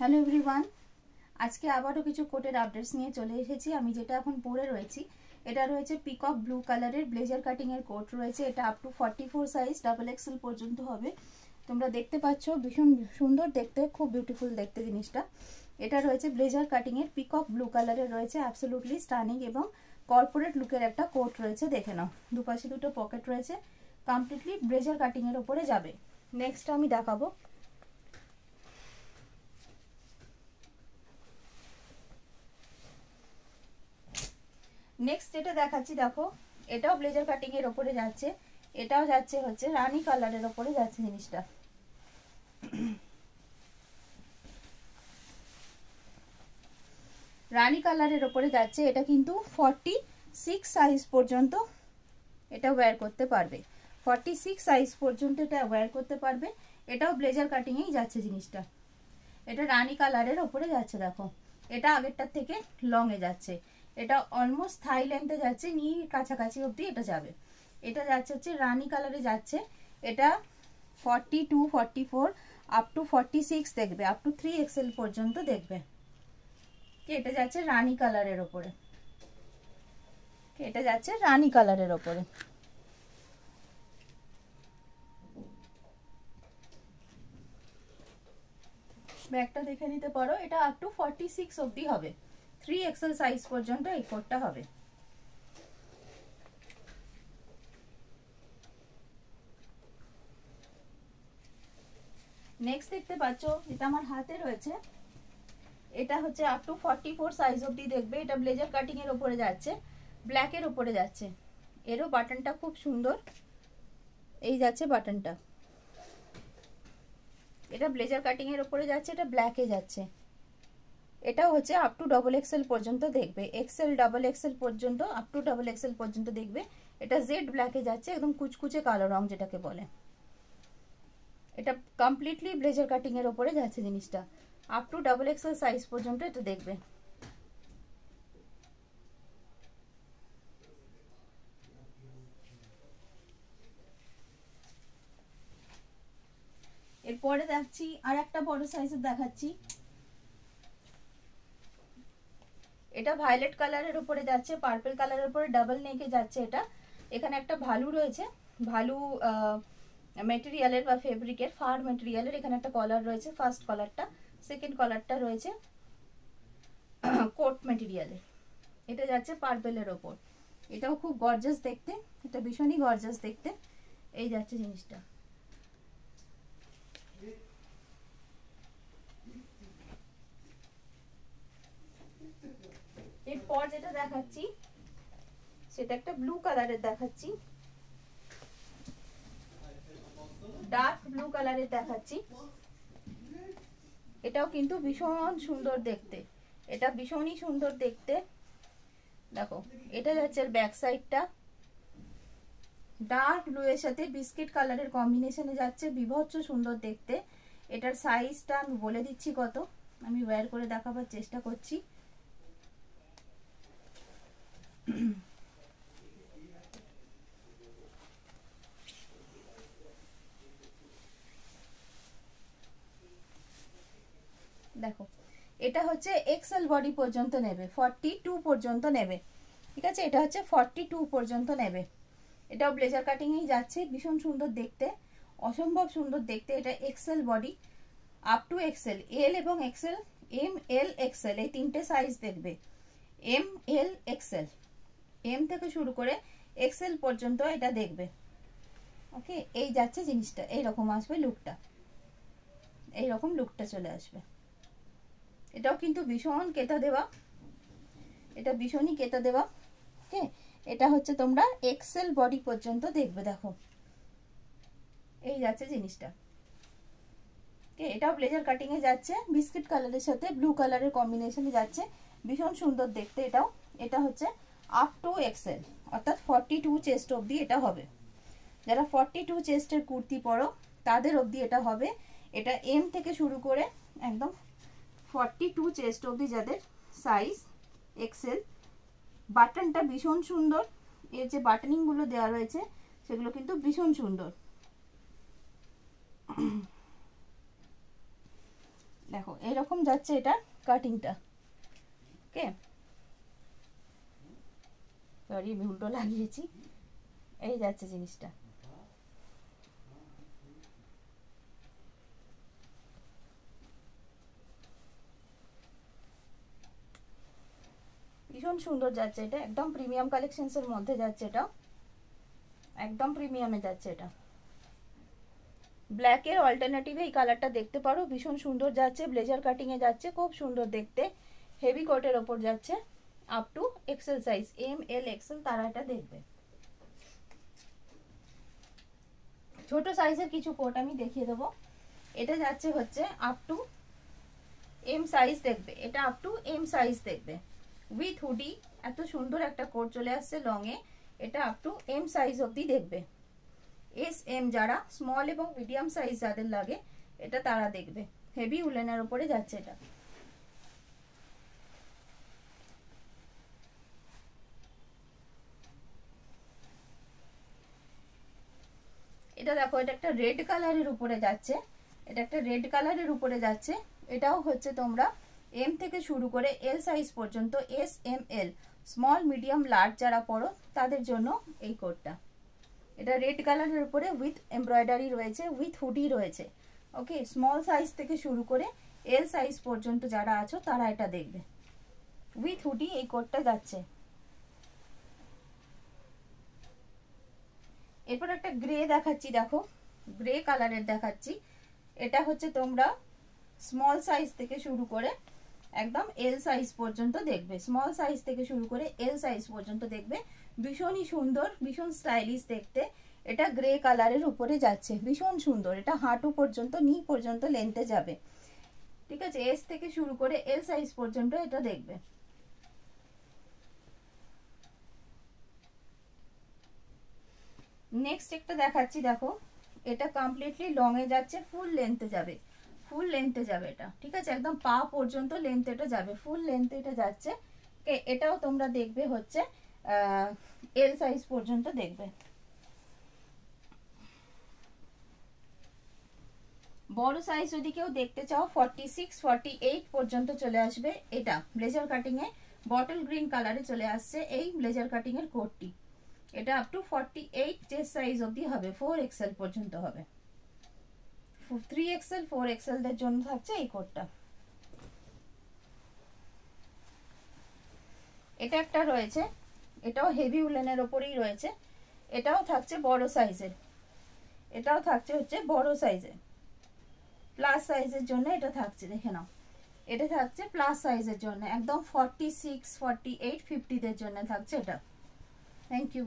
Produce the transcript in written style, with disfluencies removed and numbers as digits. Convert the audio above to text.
Hello everyone, আজকে আবারও কিছু কোটের আপডেটস নিয়ে চলে এসেছি। আমি যেটা এখন পরে রয়েছি এটা রয়েছে পিকক ব্লু কালারের ব্লেজার কাটিং এর কোট রয়েছে। এটা up to 44 size double XL পর্যন্ত হবে। তোমরা দেখতে পাচ্ছ ভীষণ সুন্দর দেখতে, খুব বিউটিফুল দেখতে জিনিসটা। এটা রয়েছে ব্লেজার কাটিং এর পিকক ব্লু কালারের রয়েছে, অ্যাবসলিউটলি স্টানিং এবং কর্পোরেট লুকের একটা কোট রয়েছে। দেখে নাও, দুপাশে দুটো পকেট রয়েছে, কমপ্লিটলি ব্লেজার কাটিং এর উপরে যাবে। নেক্সট আমি দেখাবো নেক্সট যেটা দেখাচ্ছি, দেখো এটাও ব্লেজার কাটিং এর উপরে যাচ্ছে। এটাও যাচ্ছে হচ্ছে রানী কালারের উপরে যাচ্ছে জিনিসটা। রানী কালারের উপরে যাচ্ছে। এটা কিন্তু 46 সাইজ পর্যন্ত এটা ওয়্যার করতে পারবে। 46 সাইজ পর্যন্ত এটা ওয়্যার করতে পারবে। এটাও ব্লেজার কাটিং এই যাচ্ছে জিনিসটা। এটা রানী কালারের উপরে যাচ্ছে। দেখো এটা আগেরটার থেকে লং এ যাচ্ছে। এটা অলমোস্ট থাই লেন্থে যাচ্ছে, নি কাছাকাছি অবধি এটা যাবে। এটা যাচ্ছে হচ্ছে রানী কালারে যাচ্ছে। এটা 42, 44 আপ টু 46 দেখবে, আপ টু 3XL পর্যন্ত দেখবে। এটা যাচ্ছে রানী কালারের ওপরে। এটা যাচ্ছে রানী কালারের ওপরে। ব্যাগটা দেখে নিতে পারো। এটা আপ টু 46 অবধি হবে, 3XL সাইজ পর্যন্ত এই কোটটা হবে। নেক্সট দেখতে পাচ্ছ, এটা আমার হাতে রয়েছে। এটা হচ্ছে আপ টু 44 সাইজ অবধি দেখবে। এটা ব্লেজার কাটিং এর উপরে যাচ্ছে, ব্ল্যাক এর উপরে যাচ্ছে। এরও বাটনটা খুব সুন্দর, এই যাচ্ছে বাটনটা। এটা ব্লেজার কাটিং এর উপরে যাচ্ছে, এটা ব্ল্যাকে যাচ্ছে। এটাও হচ্ছে আপ টু XXL পর্যন্ত দেখবে, এক্সেল ডাবল এক্সেল পর্যন্ত, আপ টু XXL পর্যন্ত দেখবে। এটা জেড ব্ল্যাকে যাচ্ছে, একদম কুচকুচে কালো রং যেটাকে বলে। এটা কমপ্লিটলি ব্লেজার কাটিং এর উপরে যাচ্ছে জিনিসটা। আপ টু XXL সাইজ পর্যন্ত এটা দেখবে। এরপরে দেখছি আর একটা বড় সাইজের দেখাচ্ছি। এটা ভায়োলেট কালারের উপরে যাচ্ছে, পার্পল কালারের উপরে ডাবল নেকে যাচ্ছে। এটা এখানে একটা ভালু রয়েছে, ভালু মেটেরিয়ালের বা ফেব্রিকের, ফার মেটেরিয়ালের। এখানে একটা কলার রয়েছে, ফার্স্ট কলারটা, সেকেন্ড কলারটা রয়েছে কোট মেটেরিয়ালের। এটা যাচ্ছে পার্পলের ওপর। এটাও খুব গর্জাস দেখতে, এটা ভীষণই গর্জাস দেখতে। এই যাচ্ছে জিনিসটা। এরপর যেটা দেখাচ্ছি সেটা একটা ব্লু কালারের দেখাচ্ছি, ডার্ক ব্লু কালারের দেখাচ্ছি। এটাও কিন্তু ভীষণ সুন্দর দেখতে, এটা ভীষণই সুন্দর দেখতে। দেখো এটা যাচ্ছে ব্যাক সাইডটা, ডার্ক ব্লু এর সাথে বিস্কিট কালারের কম্বিনেশনে যাচ্ছে, বিভৎস সুন্দর দেখতে। এটার সাইজটা আমি বলে দিচ্ছি কত, আমি ওয়্যার করে দেখাবার চেষ্টা করছি। দেখো এটা হচ্ছে এক্সেল বডি পর্যন্ত নেবে, 42 পর্যন্ত নেবে, ঠিক আছে। এটা হচ্ছে 42 পর্যন্ত নেবে। এটাও ব্লেজার কাটিং এই যাচ্ছে, ভীষণ সুন্দর দেখতে, অসম্ভব সুন্দর দেখতে। এটা XL body, up to XL, L এবং এক্সেল, এম এল এক্সেল, এই তিনটে সাইজ দেখবে। এম এল এক্সেল, এম থেকে শুরু করে এক্সেল পর্যন্ত এটা দেখবে। ওকে, এই যাচ্ছে জিনিসটা, এইরকম আসবে লুকটা, এইরকম লুকটা চলে আসবে। এটাও কিন্তু ভীষণ কেতা দেওয়া, এটা ভীষণই কেতা দেওয়া। ওকে, এটা হচ্ছে তোমরা এক্সেল বডি পর্যন্ত দেখবে। দেখো এই যাচ্ছে জিনিসটা। ওকে, এটাও ব্লেজার কাটিং এ যাচ্ছে, বিস্কিট কালারের সাথে ব্লু কালারের কম্বিনেশনে যাচ্ছে, ভীষণ সুন্দর দেখতে এটাও। এটা হচ্ছে আপ টু এক্সেল, অর্থাৎ 42 চেস্ট অবধি এটা হবে। যারা 42 চেস্টের কুর্তি পরো তাদের অবধি এটা হবে। এটা এম থেকে শুরু করে একদম 42 চেস্ট অবধি যাদের সাইজ এক্সেল। বাটনটা ভীষণ সুন্দর, এর যে বাটনিং গুলো দেওয়া রয়েছে সেগুলো কিন্তু ভীষণ সুন্দর। দেখো এরকম যাচ্ছে এটা কাটিংটা। ওকে, সরি আমি উল্টো লাগিয়েছি, এই যাচ্ছে জিনিসটা। ভীষণ সুন্দর যাচ্ছে এটা, একদম প্রিমিয়াম কালেকশনস এর মধ্যে যাচ্ছে এটা, একদম প্রিমিয়ামে যাচ্ছে এটা। ব্ল্যাক এর অল্টারনেটিভে এই কালারটা দেখতে পারো, ভীষণ সুন্দর যাচ্ছে, ব্লেজার কাটিং এ যাচ্ছে, খুব সুন্দর দেখতে, হেভি কোটের ওপর যাচ্ছে, up to XL size, M L XL তারা এটা দেখবে। ছোট সাইজের কিছু কোট আমি দেখিয়ে দেবো। এটা যাচ্ছে হচ্ছে আপ টু এম সাইজ দেখবে, এটা আপ টু এম সাইজ দেখবে, উইথ হুডি, এত সুন্দর একটা কোট চলে আসছে লং এ, এটা আপ টু এম সাইজ অবধি দেখবে। এস এম যারা স্মল এবং মিডিয়াম সাইজ যাদের লাগে এটা তারা দেখবে, হেভি উলেনের উপরে যাচ্ছে এটা। এটা দেখো এটা একটা রেড কালারের উপরে যাচ্ছে, এটা একটা রেড কালারের উপরে যাচ্ছে, এটাও হচ্ছে তোমরা এম থেকে শুরু করে এল সাইজ পর্যন্ত, S M L small medium large যারা পড়ো তাদের জন্য এই কোটটা। এটা রেড কালারের উপরে উইথ এমব্রয়ডারি রয়েছে, উইথ হুডি রয়েছে। ওকে, স্মল সাইজ থেকে শুরু করে এল সাইজ পর্যন্ত যারা আছো তারা এটা দেখবে, উইথ হুডি এই কোটটা যাচ্ছে। এরপর একটা গ্রে দেখাচ্ছি, দেখো গ্রে কালারের দেখাচ্ছি, এটা হচ্ছে তোমরা স্মল সাইজ থেকে শুরু করে একদম এল সাইজ পর্যন্ত দেখবে, স্মল সাইজ থেকে শুরু করে এল সাইজ পর্যন্ত দেখবে, ভীষণই সুন্দর, ভীষণ স্টাইলিশ দেখতে। এটা গ্রে কালারের উপরে যাচ্ছে, ভীষণ সুন্দর, এটা হাঁটু পর্যন্ত, নি পর্যন্ত লেন্থে যাবে, ঠিক আছে, এস থেকে শুরু করে এল সাইজ পর্যন্ত এটা দেখবে। নেক্সট একটা দেখাচ্ছি, দেখো এটা কমপ্লিটলি লং এ যাচ্ছে, ফুল লেন্থে যাবে, ফুল লেন্থে যাবে এটা, ঠিক আছে, একদম পা পর্যন্ত লেন্থ এটা যাবে, ফুল লেন্থে এটা যাচ্ছে। এটাও তোমরা দেখবে হচ্ছে এল সাইজ পর্যন্ত দেখবে। বড় সাইজ যদি কেউ দেখতে চাও 46 48 পর্যন্ত চলে আসবে। এটা ব্লেজার কাটিং এ বটল গ্রিন কালারে চলে আসছে এই ব্লেজার কাটিং এর কোটটি, এটা আপ টু 48 চেস্ট সাইজ অবধি হবে, 4XL পর্যন্ত হবে, 3XL 4XL দের জন্য থাকছে এই কোটটা। এটা একটা রয়েছে, এটাও হেভি উলেনের ওপরেই রয়েছে, এটাও থাকছে বড় সাইজের, এটাও থাকছে হচ্ছে বড় সাইজের, প্লাস সাইজের জন্য এটা থাকছে, দেখে নাও, এটা থাকছে প্লাস সাইজের জন্য, একদম 46 48 50 দের জন্য থাকছে এটা। Thank you.